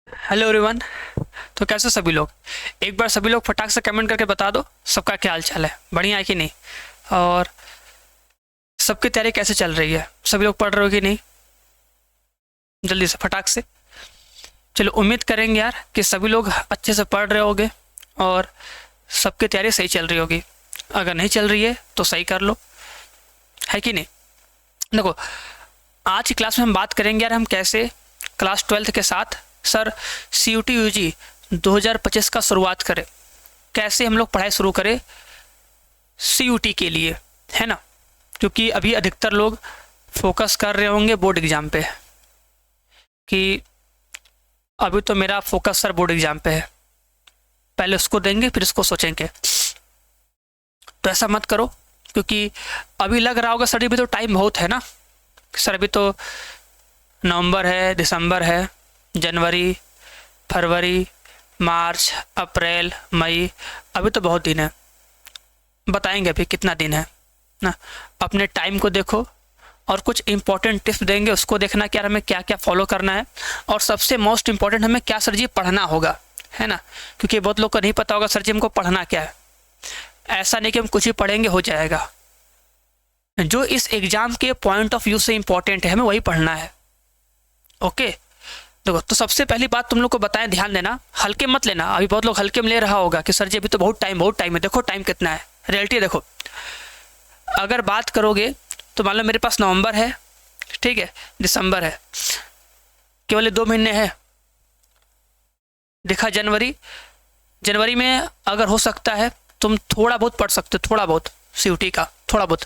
Hello everyone. तो कैसे सभी लोग, एक बार सभी लोग फटाक से कमेंट करके बता दो सबका क्या हाल चाल है, बढ़िया है कि नहीं। और सबकी तैयारी कैसे चल रही है, सभी लोग पढ़ रहे हो कि नहीं, जल्दी से फटाक से। चलो उम्मीद करेंगे यार कि सभी लोग अच्छे से पढ़ रहे होगे और सबकी तैयारी सही चल रही होगी। अगर नहीं चल रही है तो सही कर लो, है कि नहीं। देखो, आज की क्लास में हम बात करेंगे यार हम कैसे क्लास 12th के साथ सर CUT UG 2025 का शुरुआत करें, कैसे हम लोग पढ़ाई शुरू करें CUT के लिए, है ना। क्योंकि अभी अधिकतर लोग फोकस कर रहे होंगे बोर्ड एग्ज़ाम पे कि अभी तो मेरा फोकस सर बोर्ड एग्ज़ाम पे है, पहले उसको देंगे फिर इसको सोचेंगे। तो ऐसा मत करो, क्योंकि अभी लग रहा होगा सर अभी तो टाइम बहुत है ना सर, अभी तो नवंबर है, दिसंबर है, जनवरी, फरवरी, मार्च, अप्रैल, मई, अभी तो बहुत दिन है। बताएंगे अभी कितना दिन है ना। अपने टाइम को देखो और कुछ इंपॉर्टेंट टिप्स देंगे, उसको देखना कि यार हमें क्या क्या फॉलो करना है और सबसे मोस्ट इंपॉर्टेंट हमें क्या सर जी पढ़ना होगा, है ना। क्योंकि बहुत लोग को नहीं पता होगा सर जी हमको पढ़ना क्या है। ऐसा नहीं कि हम कुछ ही पढ़ेंगे हो जाएगा, जो इस एग्ज़ाम के पॉइंट ऑफ व्यू से इम्पोर्टेंट है हमें वही पढ़ना है। ओके, देखो तो सबसे पहली बात तुम लोग को बताएं, ध्यान देना, हल्के मत लेना। अभी बहुत लोग हल्के में ले रहा होगा कि सर जी अभी तो बहुत टाइम है। देखो टाइम कितना है, रियलिटी देखो। अगर बात करोगे तो मान लो मेरे पास नवंबर है, ठीक है, दिसंबर है, केवल 2 महीने हैं। देखा जनवरी में अगर हो सकता है तुम थोड़ा बहुत पढ़ सकते हो, थोड़ा बहुत CUT का, थोड़ा बहुत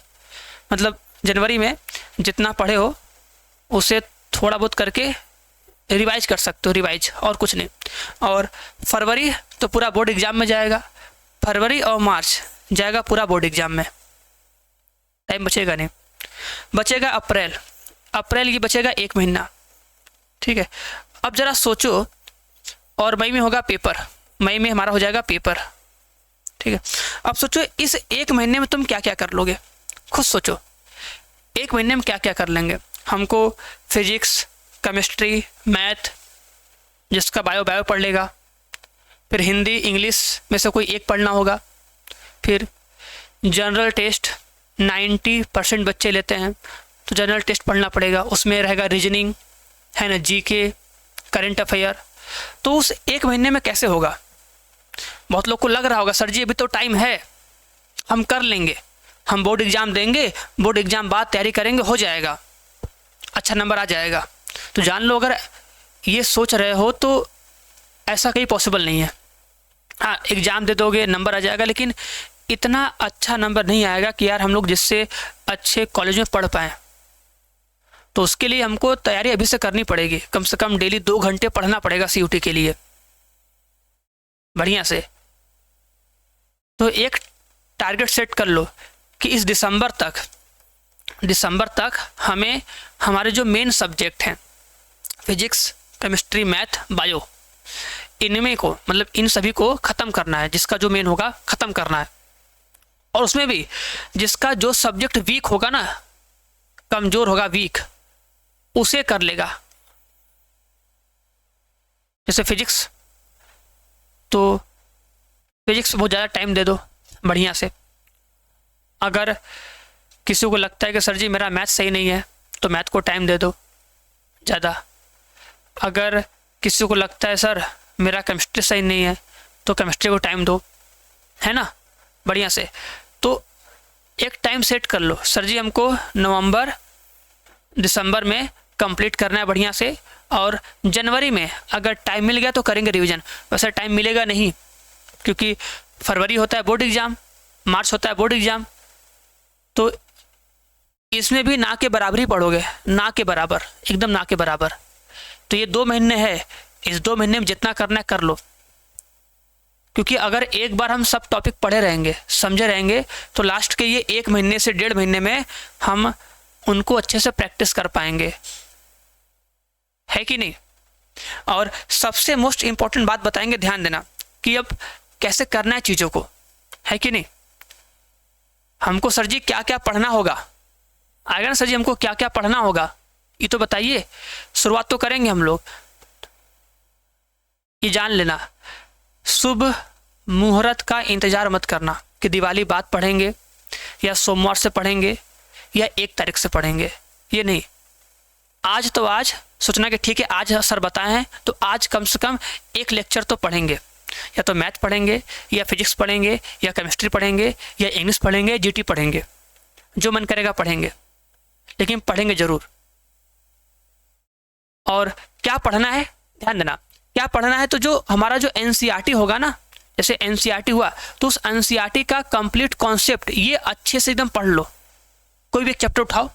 मतलब जनवरी में जितना पढ़े हो उसे थोड़ा बहुत करके रिवाइज कर सकते हो, रिवाइज और कुछ नहीं। और फरवरी तो पूरा बोर्ड एग्ज़ाम में जाएगा, फरवरी और मार्च जाएगा पूरा बोर्ड एग्ज़ाम में, टाइम बचेगा नहीं। बचेगा अप्रैल की बचेगा 1 महीना, ठीक है। अब ज़रा सोचो, और मई में होगा पेपर, मई में हमारा हो जाएगा पेपर, ठीक है। अब सोचो इस 1 महीने में तुम क्या क्या कर लोगे, खुद सोचो 1 महीने में क्या क्या कर लेंगे। हमको फिजिक्स, केमिस्ट्री, मैथ, जिसका बायो पढ़ लेगा, फिर हिंदी इंग्लिश में से कोई एक पढ़ना होगा, फिर जनरल टेस्ट 90% बच्चे लेते हैं तो जनरल टेस्ट पढ़ना पड़ेगा, उसमें रहेगा रीजनिंग, है ना, GK, करंट अफेयर। तो उस 1 महीने में कैसे होगा। बहुत लोग को लग रहा होगा सर जी अभी तो टाइम है, हम कर लेंगे, हम बोर्ड एग्ज़ाम देंगे, बोर्ड एग्ज़ाम बाद तैयारी करेंगे, हो जाएगा, अच्छा नंबर आ जाएगा। तो जान लो अगर ये सोच रहे हो तो ऐसा कहीं पॉसिबल नहीं है। हाँ, एग्ज़ाम दे दोगे नंबर आ जाएगा, लेकिन इतना अच्छा नंबर नहीं आएगा कि यार हम लोग जिससे अच्छे कॉलेज में पढ़ पाएँ। तो उसके लिए हमको तैयारी अभी से करनी पड़ेगी, कम से कम डेली 2 घंटे पढ़ना पड़ेगा CUT के लिए बढ़िया से। तो एक टारगेट सेट कर लो कि इस दिसंबर तक हमें हमारे जो मेन सब्जेक्ट हैं फिजिक्स, केमिस्ट्री, मैथ, बायो, इनमें को मतलब इन सभी को ख़त्म करना है, जिसका जो मेन होगा ख़त्म करना है। और उसमें भी जिसका जो सब्जेक्ट वीक होगा ना, कमज़ोर होगा, वीक, उसे कर लेगा। जैसे फिजिक्स, तो फिजिक्स बहुत ज़्यादा टाइम दे दो बढ़िया से। अगर किसी को लगता है कि सर जी मेरा मैथ सही नहीं है तो मैथ को टाइम दे दो ज़्यादा। अगर किसी को लगता है सर मेरा केमिस्ट्री सही नहीं है तो केमिस्ट्री को टाइम दो, है ना, बढ़िया से। तो एक टाइम सेट कर लो, सर जी हमको नवंबर दिसंबर में कंप्लीट करना है बढ़िया से, और जनवरी में अगर टाइम मिल गया तो करेंगे रिवीजन। वैसे टाइम मिलेगा नहीं, क्योंकि फरवरी होता है बोर्ड एग्ज़ाम, मार्च होता है बोर्ड एग्ज़ाम, तो इसमें भी ना के बराबर ही पढ़ोगे, ना के बराबर, एकदम ना के बराबर। तो ये 2 महीने है, इस 2 महीने में जितना करना है कर लो। क्योंकि अगर एक बार हम सब टॉपिक पढ़े रहेंगे, समझे रहेंगे, तो लास्ट के ये 1 महीने से 1.5 महीने में हम उनको अच्छे से प्रैक्टिस कर पाएंगे, है कि नहीं। और सबसे मोस्ट इम्पॉर्टेंट बात बताएंगे, ध्यान देना, कि अब कैसे करना है चीज़ों को, है कि नहीं। हमको सर जी क्या क्या पढ़ना होगा, आएगा ना सर जी हमको क्या क्या पढ़ना होगा, ये तो बताइए। शुरुआत तो करेंगे हम लोग, ये जान लेना, शुभ मुहूर्त का इंतजार मत करना कि दिवाली बाद पढ़ेंगे या सोमवार से पढ़ेंगे या 1 तारीख से पढ़ेंगे, ये नहीं। आज तो आज सोचना कि ठीक है आज सर बताए हैं तो आज कम से कम 1 लेक्चर तो पढ़ेंगे, या तो मैथ पढ़ेंगे या फिजिक्स पढ़ेंगे या केमिस्ट्री पढ़ेंगे या इंग्लिश पढ़ेंगे, जीटी पढ़ेंगे, जो मन करेगा पढ़ेंगे, लेकिन पढ़ेंगे जरूर। और क्या पढ़ना है, ध्यान देना, क्या पढ़ना है, तो जो हमारा जो एनसीईआरटी होगा ना, जैसे एनसीईआरटी हुआ तो उस एनसीईआरटी का कंप्लीट कॉन्सेप्ट ये अच्छे से एकदम पढ़ लो। कोई भी एक चैप्टर उठाओ,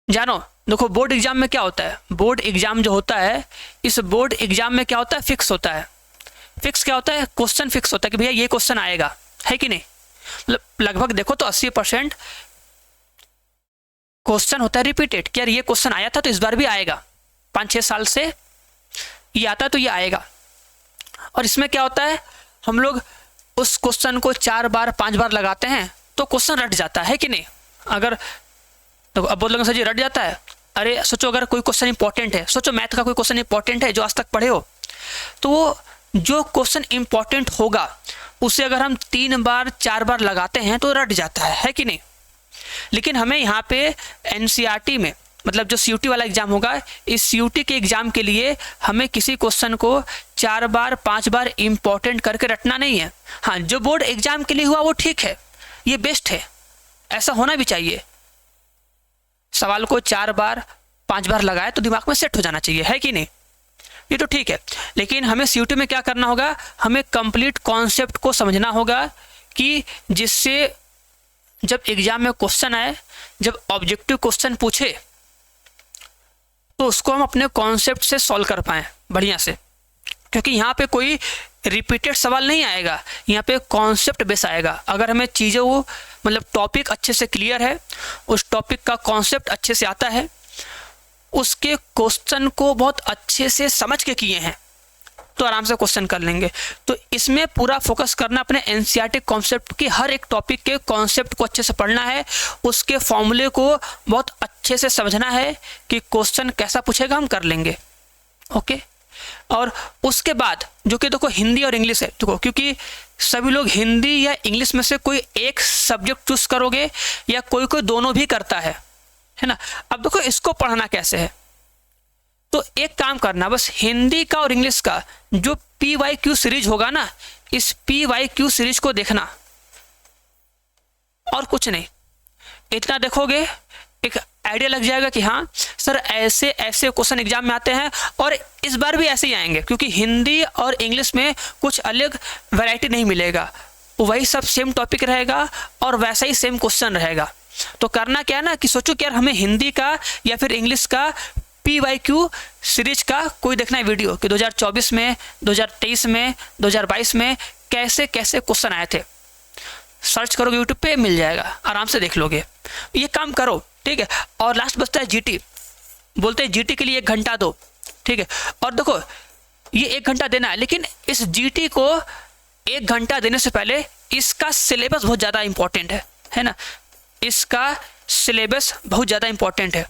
जानो देखो बोर्ड एग्जाम में क्या होता है, बोर्ड एग्जाम जो होता है, इस बोर्ड एग्जाम में क्या होता है, फिक्स होता है। फिक्स क्या होता है, क्वेश्चन फिक्स होता है कि भैया ये क्वेश्चन आएगा, है कि नहीं। मतलब लगभग देखो तो 80% क्वेश्चन होता है रिपीटेड, कि यार ये क्वेश्चन आया था तो इस बार भी आएगा, 5-6 साल से ये आता है तो ये आएगा। और इसमें क्या होता है, हम लोग उस क्वेश्चन को 4 बार 5 बार लगाते हैं तो क्वेश्चन रट जाता है कि नहीं। अगर तो अब बोल सर जी रट जाता है, अरे सोचो अगर कोई क्वेश्चन इंपॉर्टेंट है, सोचो मैथ का कोई क्वेश्चन इंपॉर्टेंट है जो आज तक पढ़े हो, तो वो जो क्वेश्चन इंपॉर्टेंट होगा उसे अगर हम 3 बार 4 बार लगाते हैं तो रट जाता है कि नहीं। लेकिन हमें यहाँ पे एनसीईआरटी में, मतलब जो सीयूटी वाला एग्जाम होगा, इस सीयूटी के एग्जाम के लिए हमें किसी क्वेश्चन को 4 बार 5 बार इंपॉर्टेंट करके रटना नहीं है। हाँ, जो बोर्ड एग्जाम के लिए हुआ वो ठीक है, ये बेस्ट है, ऐसा होना भी चाहिए। सवाल को 4 बार 5 बार लगाए तो दिमाग में सेट हो जाना चाहिए, है कि नहीं, ये तो ठीक है। लेकिन हमें सीयूटी में क्या करना होगा, हमें कंप्लीट कॉन्सेप्ट को समझना होगा कि जिससे जब एग्जाम में क्वेश्चन आए, जब ऑब्जेक्टिव क्वेश्चन पूछे तो उसको हम अपने कॉन्सेप्ट से सॉल्व कर पाएँ बढ़िया से। क्योंकि यहाँ पे कोई रिपीटेड सवाल नहीं आएगा, यहाँ पे कॉन्सेप्ट बेस आएगा। अगर हमें चीज़ें वो मतलब टॉपिक अच्छे से क्लियर है, उस टॉपिक का कॉन्सेप्ट अच्छे से आता है, उसके क्वेश्चन को बहुत अच्छे से समझ के किए हैं, तो आराम से क्वेश्चन कर लेंगे। तो इसमें पूरा फोकस करना अपने एनसीईआरटी कॉन्सेप्ट की, हर एक टॉपिक के कॉन्सेप्ट को अच्छे से पढ़ना है, उसके फॉर्मूले को बहुत अच्छे से समझना है कि क्वेश्चन कैसा पूछेगा हम कर लेंगे। ओके, और उसके बाद जो कि देखो हिंदी और इंग्लिश है, देखो क्योंकि सभी लोग हिंदी या इंग्लिश में से कोई एक सब्जेक्ट चूज करोगे या कोई कोई दोनों भी करता है ना। अब देखो इसको पढ़ना कैसे है, तो एक काम करना, बस हिंदी का और इंग्लिश का जो PYQ सीरीज होगा ना, इस PYQ सीरीज को देखना और कुछ नहीं। इतना देखोगे एक आइडिया लग जाएगा कि हाँ सर ऐसे ऐसे क्वेश्चन एग्जाम में आते हैं, और इस बार भी ऐसे ही आएंगे, क्योंकि हिंदी और इंग्लिश में कुछ अलग वैरायटी नहीं मिलेगा, वही सब सेम टॉपिक रहेगा और वैसा ही सेम क्वेश्चन रहेगा। तो करना क्या है ना कि सोचो कि यार हमें हिंदी का या फिर इंग्लिश का PYQ सीरीज का कोई देखना है वीडियो कि 2024 में, 2023 में, 2022 में कैसे कैसे क्वेश्चन आए थे। सर्च करोगे यूट्यूब पे, मिल जाएगा, आराम से देख लोगे। ये काम करो, ठीक है। और लास्ट बचता है जीटी, बोलते हैं जीटी के लिए 1 घंटा दो, ठीक है। और देखो ये 1 घंटा देना है, लेकिन इस जीटी को 1 घंटा देने से पहले इसका सिलेबस बहुत ज़्यादा इंपॉर्टेंट है ना। इसका सिलेबस बहुत ज़्यादा इंपॉर्टेंट है।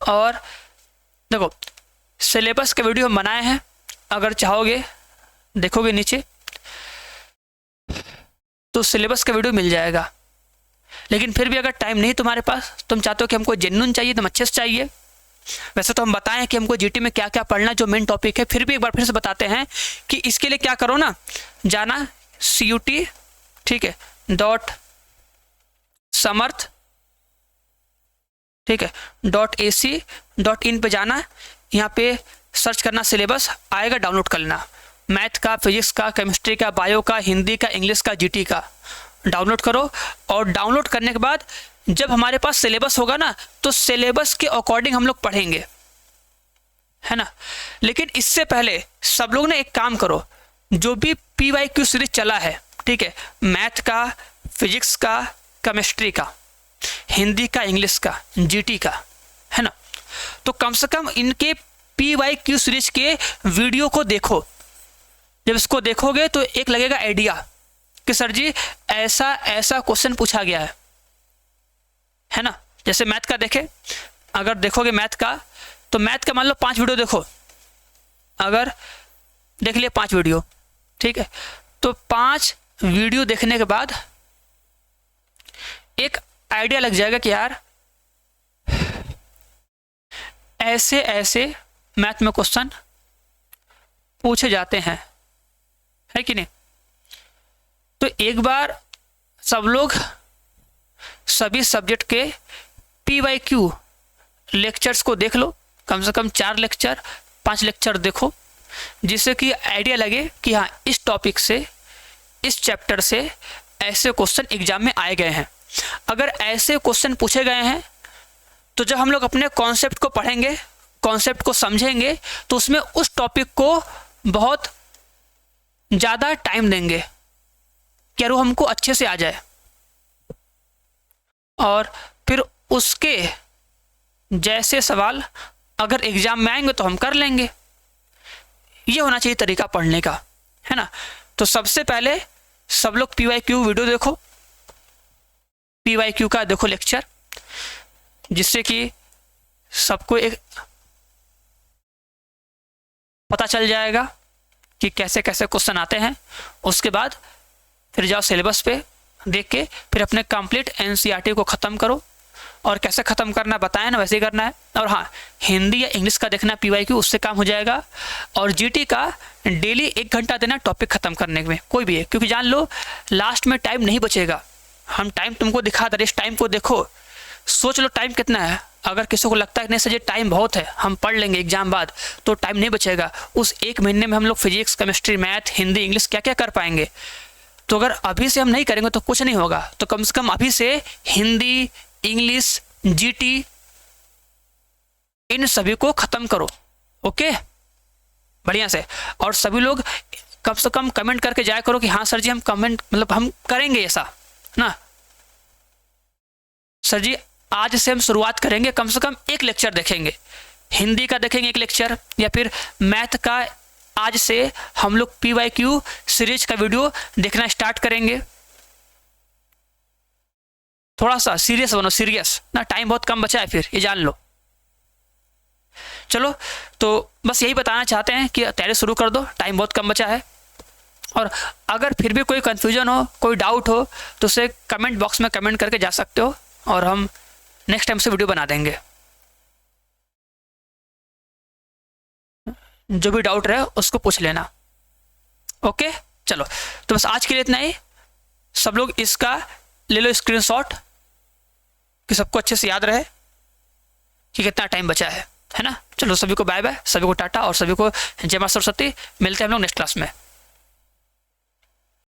और देखो सिलेबस के वीडियो हम बनाए हैं, अगर चाहोगे देखोगे नीचे तो सिलेबस का वीडियो मिल जाएगा। लेकिन फिर भी अगर टाइम नहीं तुम्हारे पास, तुम चाहते हो कि हमको जेन्युइन चाहिए, तुम अच्छे से चाहिए, वैसे तो हम बताएं कि हमको जीटी में क्या क्या पढ़ना जो मेन टॉपिक है, फिर भी एक बार फिर से बताते हैं कि इसके लिए क्या करो ना, जाना CUT, ठीक है, .समर्थ, ठीक है, .ac.in पे जाना, यहाँ पे सर्च करना, सिलेबस आएगा, डाउनलोड कर लेना। मैथ का, फिजिक्स का, केमिस्ट्री का, बायो का, हिंदी का, इंग्लिश का, जीटी का डाउनलोड करो। और डाउनलोड करने के बाद जब हमारे पास सिलेबस होगा ना, तो सिलेबस के अकॉर्डिंग हम लोग पढ़ेंगे, है ना। लेकिन इससे पहले सब लोग ने एक काम करो, जो भी PYQ सीरीज चला है, ठीक है, मैथ का, फिजिक्स का, केमिस्ट्री का, हिंदी का, इंग्लिश का, जीटी का, है ना, तो कम से कम इनके PYQ सीरीज के वीडियो को देखो। जब इसको देखोगे तो एक लगेगा आइडिया कि सर जी ऐसा ऐसा क्वेश्चन पूछा गया है ना। जैसे मैथ का देखे, अगर देखोगे मैथ का, तो मैथ का मान लो 5 वीडियो देखो, अगर देख लिए 5 वीडियो, ठीक है। तो 5 वीडियो देखने के बाद एक आइडिया लग जाएगा कि यार ऐसे ऐसे मैथ में क्वेश्चन पूछे जाते हैं, है कि नहीं। तो एक बार सब लोग सभी सब्जेक्ट के PYQ लेक्चर्स को देख लो, कम से कम 4 लेक्चर 5 लेक्चर देखो, जिससे कि आइडिया लगे कि हाँ इस टॉपिक से, इस चैप्टर से ऐसे क्वेश्चन एग्जाम में आए गए हैं। अगर ऐसे क्वेश्चन पूछे गए हैं तो जब हम लोग अपने कॉन्सेप्ट को पढ़ेंगे, कॉन्सेप्ट को समझेंगे, तो उसमें उस टॉपिक को बहुत ज़्यादा टाइम देंगे कि यार वो हमको अच्छे से आ जाए, और फिर उसके जैसे सवाल अगर एग्जाम में आएंगे तो हम कर लेंगे। ये होना चाहिए तरीका पढ़ने का, है ना। तो सबसे पहले सब लोग PYQ वीडियो देखो, PYQ का देखो लेक्चर, जिससे कि सबको एक पता चल जाएगा कि कैसे कैसे क्वेश्चन आते हैं। उसके बाद फिर जाओ सिलेबस पे देख के फिर अपने कंप्लीट NCERT को ख़त्म करो, और कैसे ख़त्म करना बताया ना वैसे ही करना है। और हाँ, हिंदी या इंग्लिश का देखना PYQ, उससे काम हो जाएगा। और GT का डेली 1 घंटा देना टॉपिक ख़त्म करने में, कोई भी है, क्योंकि जान लो लास्ट में टाइम नहीं बचेगा। हम टाइम तुमको दिखा दे रहे, इस टाइम को देखो, सोच लो टाइम कितना है। अगर किसी को लगता है कि नहीं सर ये टाइम बहुत है, हम पढ़ लेंगे एग्जाम बाद, तो टाइम नहीं बचेगा। उस 1 महीने में हम लोग physics, chemistry, math, Hindi, English क्या क्या कर पाएंगे। तो अगर अभी से हम नहीं करेंगे तो कुछ नहीं होगा। तो कम से कम अभी से हिंदी, इंग्लिश, GT, इन सभी को ख़त्म करो, ओके, बढ़िया से। और सभी लोग कम से कम कमेंट करके जाया करो कि हाँ सर जी हम कमेंट, मतलब हम करेंगे ऐसा ना, सर जी आज से हम शुरुआत करेंगे, कम से कम 1 लेक्चर देखेंगे, हिंदी का देखेंगे 1 लेक्चर, या फिर मैथ का आज से हम लोग PYQ सीरीज का वीडियो देखना स्टार्ट करेंगे। थोड़ा सा सीरियस बनो, सीरियस ना, टाइम बहुत कम बचा है फिर, ये जान लो। चलो, तो बस यही बताना चाहते हैं कि तैयारी शुरू कर दो, टाइम बहुत कम बचा है। और अगर फिर भी कोई कन्फ्यूजन हो, कोई डाउट हो, तो उसे कमेंट बॉक्स में कमेंट करके जा सकते हो, और हम नेक्स्ट टाइम से वीडियो बना देंगे। जो भी डाउट रहे उसको पूछ लेना, ओके। चलो, तो बस आज के लिए इतना ही। सब लोग इसका ले लो स्क्रीनशॉट कि सबको अच्छे से याद रहे कि कितना टाइम बचा है ना। चलो, सभी को बाय बाय, सभी को टाटा, और सभी को जय मां सरस्वती। मिलते हैं हम लोग नेक्स्ट क्लास में।